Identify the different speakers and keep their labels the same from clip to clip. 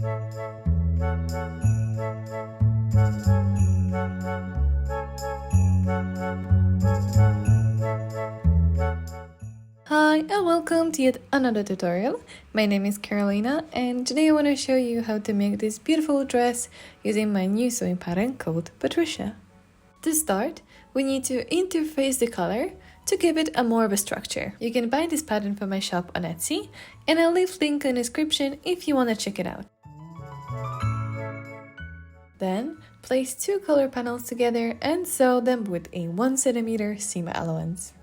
Speaker 1: Hi and welcome to yet another tutorial. My name is Carolina and today I want to show you how to make this beautiful dress using my new sewing pattern called Patricia. To start, we need to interface the color to give it a more of a structure. You can buy this pattern from my shop on Etsy and I'll leave link in the description if you want to check it out. Then, place two color panels together and sew them with a 1 cm seam allowance.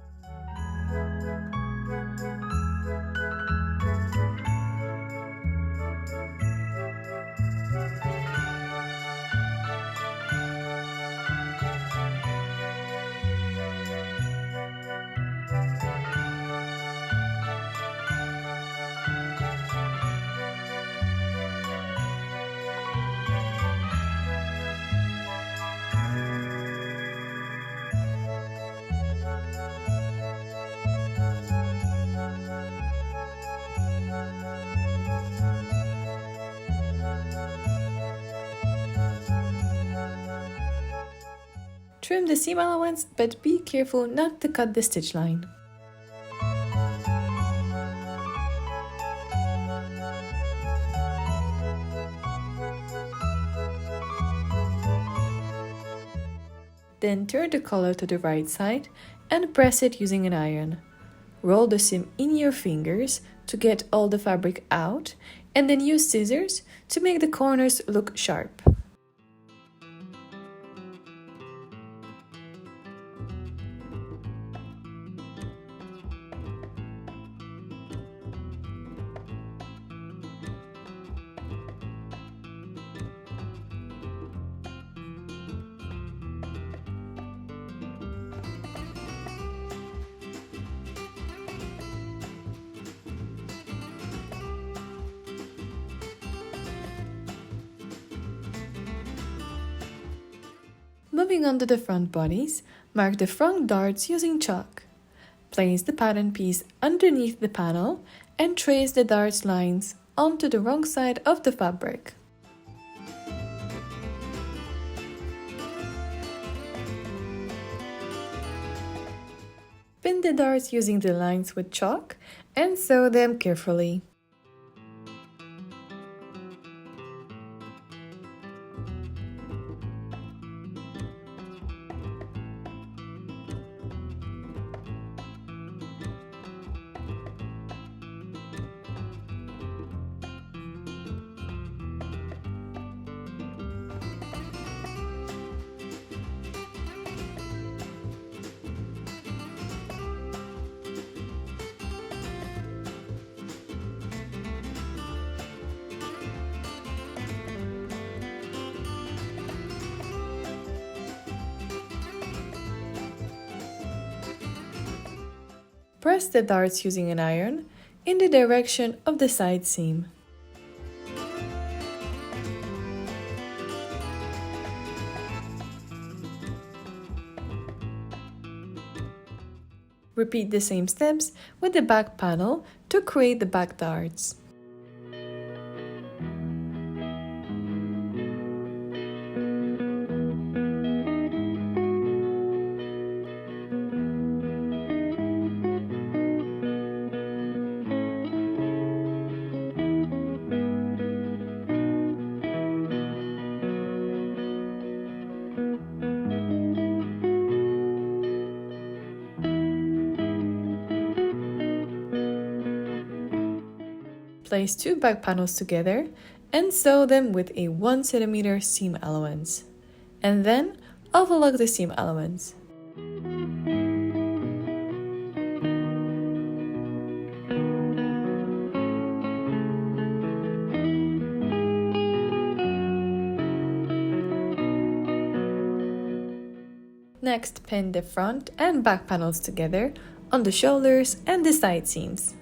Speaker 1: Trim the seam allowance, but be careful not to cut the stitch line. Then turn the collar to the right side and press it using an iron. Roll the seam in your fingers to get all the fabric out and then use scissors to make the corners look sharp. Moving on to the front bodice, mark the front darts using chalk. Place the pattern piece underneath the panel and trace the darts lines onto the wrong side of the fabric. Pin the darts using the lines with chalk and sew them carefully. Press the darts using an iron in the direction of the side seam. Repeat the same steps with the back panel to create the back darts. Place two back panels together and sew them with a 1 cm seam allowance. And then overlock the seam allowance. Next, pin the front and back panels together on the shoulders and the side seams.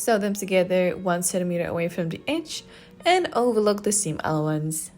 Speaker 1: Sew them together 1 centimeter away from the edge and overlock the seam allowance.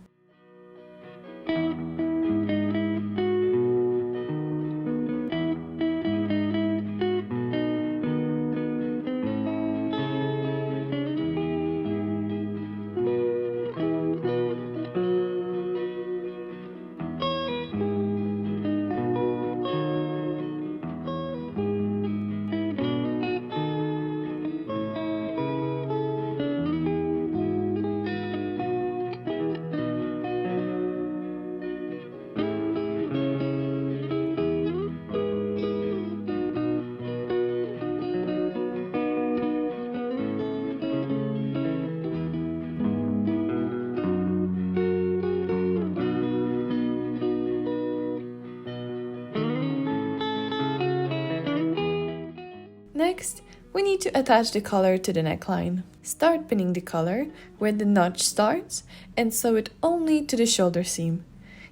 Speaker 1: Next, we need to attach the collar to the neckline. Start pinning the collar where the notch starts and sew it only to the shoulder seam.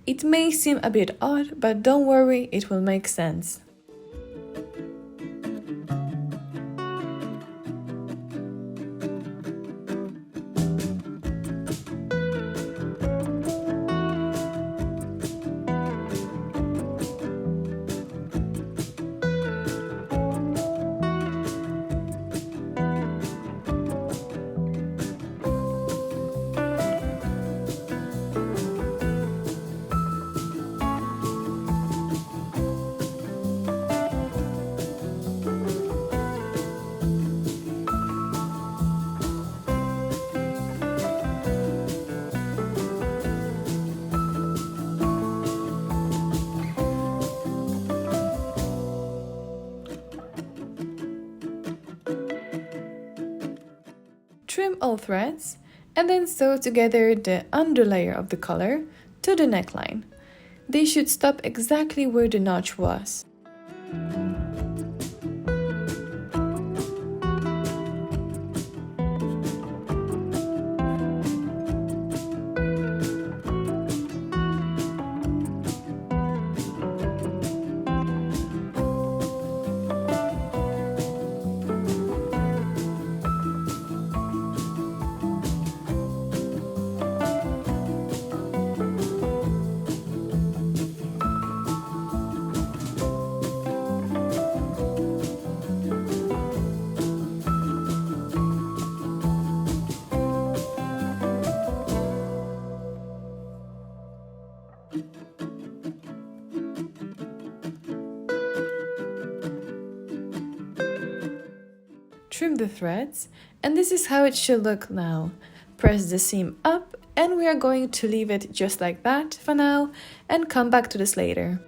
Speaker 1: It may seem a bit odd, but don't worry, it will make sense. Trim all threads and then sew together the underlayer of the collar to the neckline. They should stop exactly where the notch was. Trim the threads, and this is how it should look now. Press the seam up, and we are going to leave it just like that for now and come back to this later.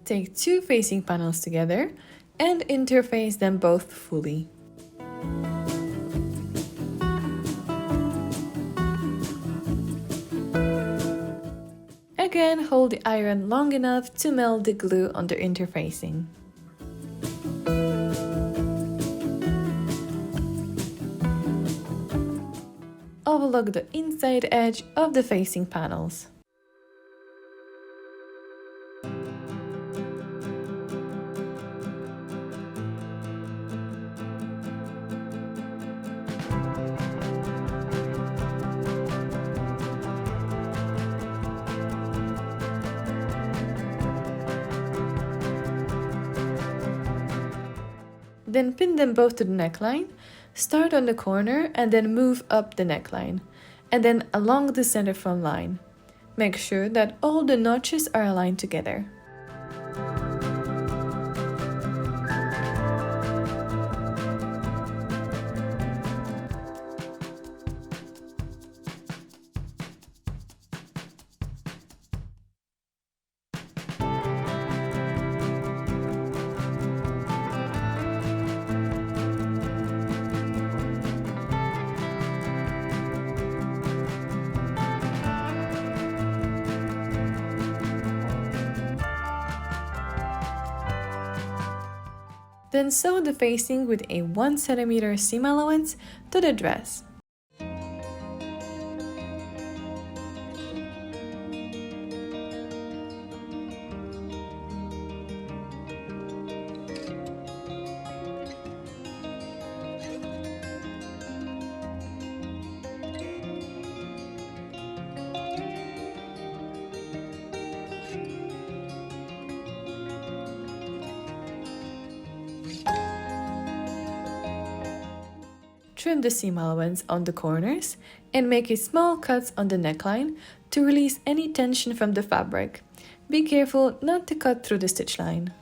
Speaker 1: Take two facing panels together and interface them both fully. Again, hold the iron long enough to melt the glue on the interfacing. Overlock the inside edge of the facing panels. Then pin them both to the neckline, start on the corner and then move up the neckline, and then along the center front line. Make sure that all the notches are aligned together. Then sew the facing with a 1 cm seam allowance to the dress. trim the seam allowance on the corners and make a small cuts on the neckline to release any tension from the fabric. Be careful not to cut through the stitch line.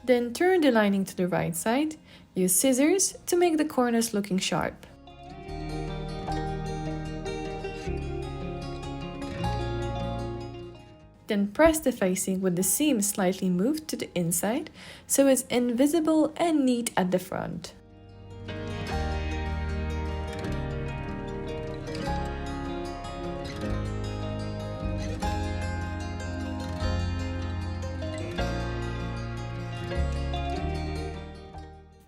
Speaker 1: Then turn the lining to the right side. Use scissors to make the corners looking sharp. Then press the facing with the seam slightly moved to the inside so it's invisible and neat at the front.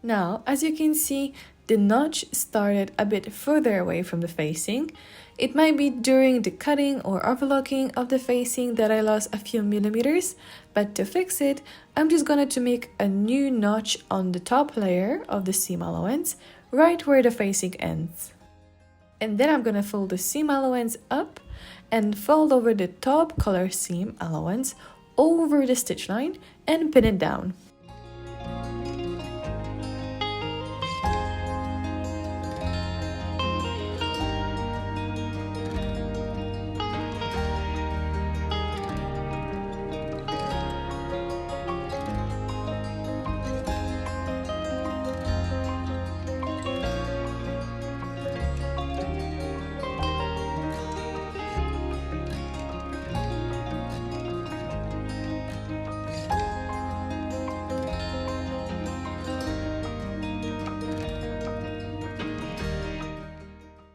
Speaker 1: Now, as you can see, the notch started a bit further away from the facing. It might be during the cutting or overlocking of the facing that I lost a few millimeters, but to fix it, I'm just going to make a new notch on the top layer of the seam allowance, right where the facing ends. And then I'm going to fold the seam allowance up and fold over the top color seam allowance over the stitch line and pin it down.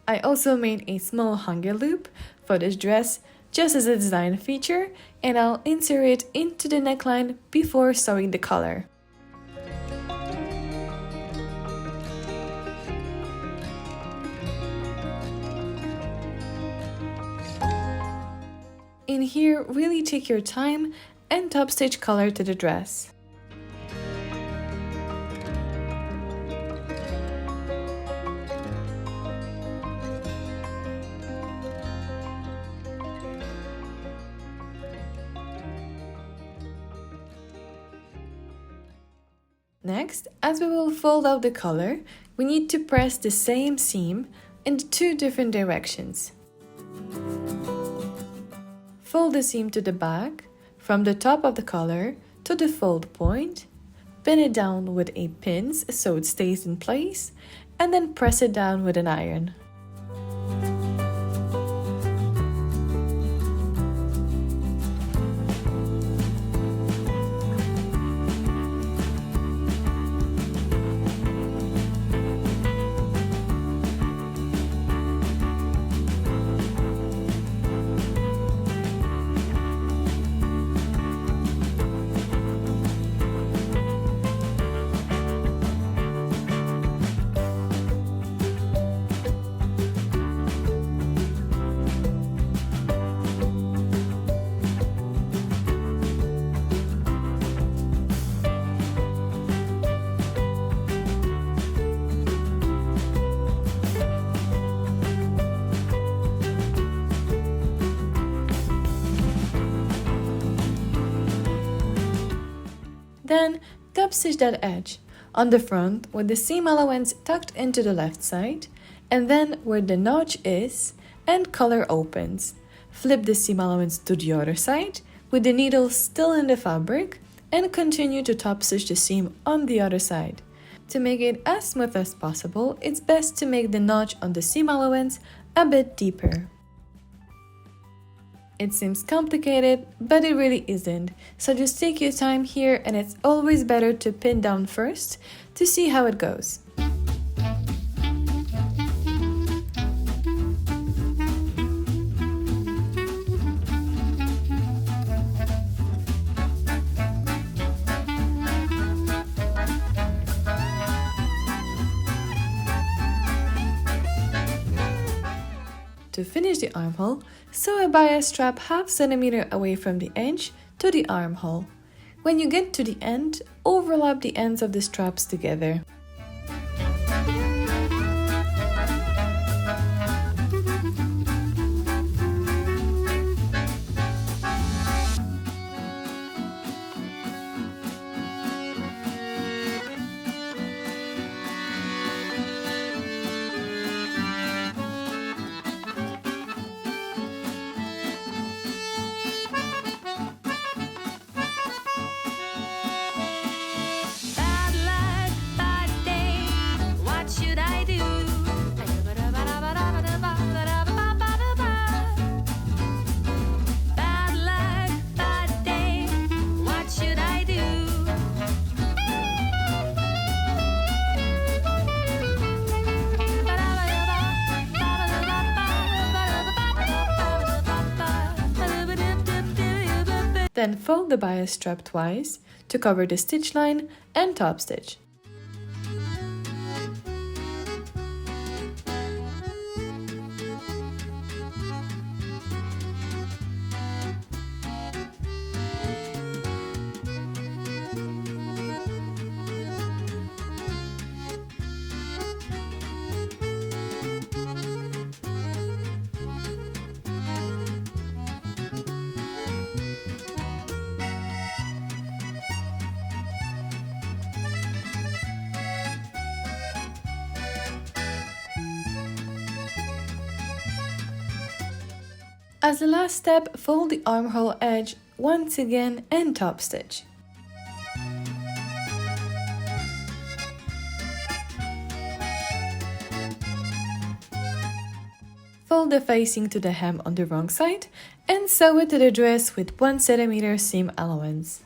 Speaker 1: I also made a small hanger loop for this dress just as a design feature, and I'll insert it into the neckline before sewing the collar. In here, really take your time and top stitch color to the dress. Next, as we will fold out the collar, we need to press the same seam in two different directions. Fold the seam to the back, from the top of the collar to the fold point, pin it down with a pins so it stays in place, and then press it down with an iron. Then top stitch that edge on the front with the seam allowance tucked into the left side, and then where the notch is and collar opens. Flip the seam allowance to the other side with the needle still in the fabric and continue to top stitch the seam on the other side. To make it as smooth as possible, it's best to make the notch on the seam allowance a bit deeper. It seems complicated, but it really isn't, so just take your time here, and it's always better to pin down first to see how it goes. To To finish the armhole, sew a bias strap half centimeter away from the edge to the armhole. When you get to the end, overlap the ends of the straps together. Then fold the bias strap twice to cover the stitch line and top stitch. As the last step, fold the armhole edge once again and top stitch. Fold the facing to the hem on the wrong side and sew it to the dress with 1 cm seam allowance.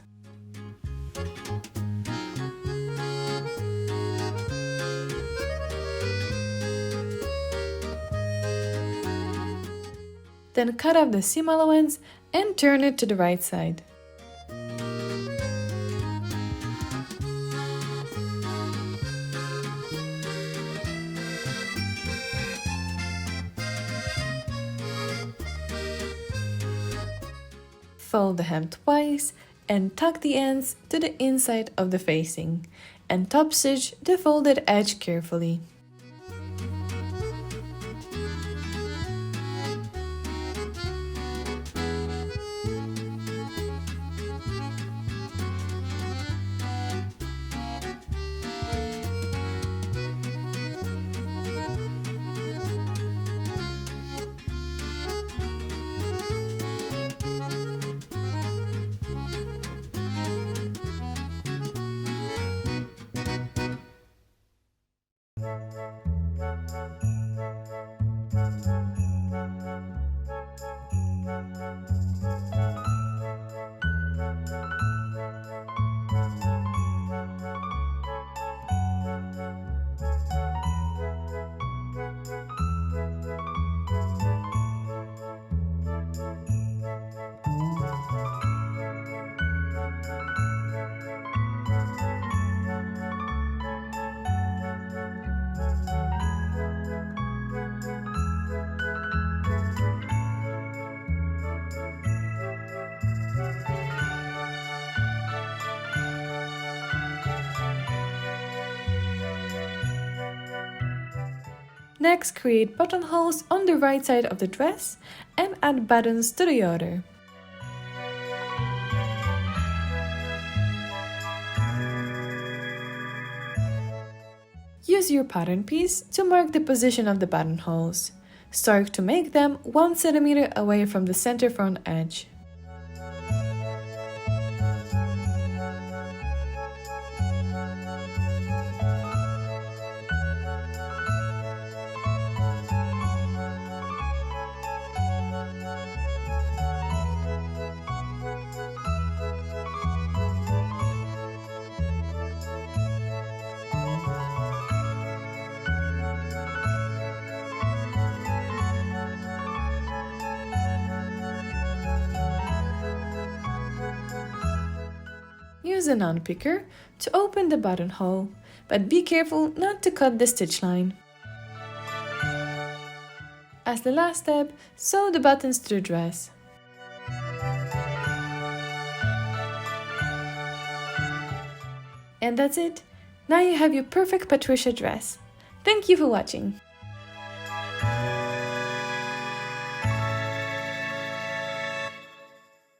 Speaker 1: Then cut off the seam allowance and turn it to the right side. Fold the hem twice and tuck the ends to the inside of the facing and top stitch the folded edge carefully. Next, create buttonholes on the right side of the dress and add buttons to the other. Use your pattern piece to mark the position of the buttonholes. Start to make them 1 cm away from the center front edge. Use a non-picker to open the buttonhole, but be careful not to cut the stitch line. As the last step, sew the buttons to the dress. And that's it! Now you have your perfect Patricia dress. Thank you for watching!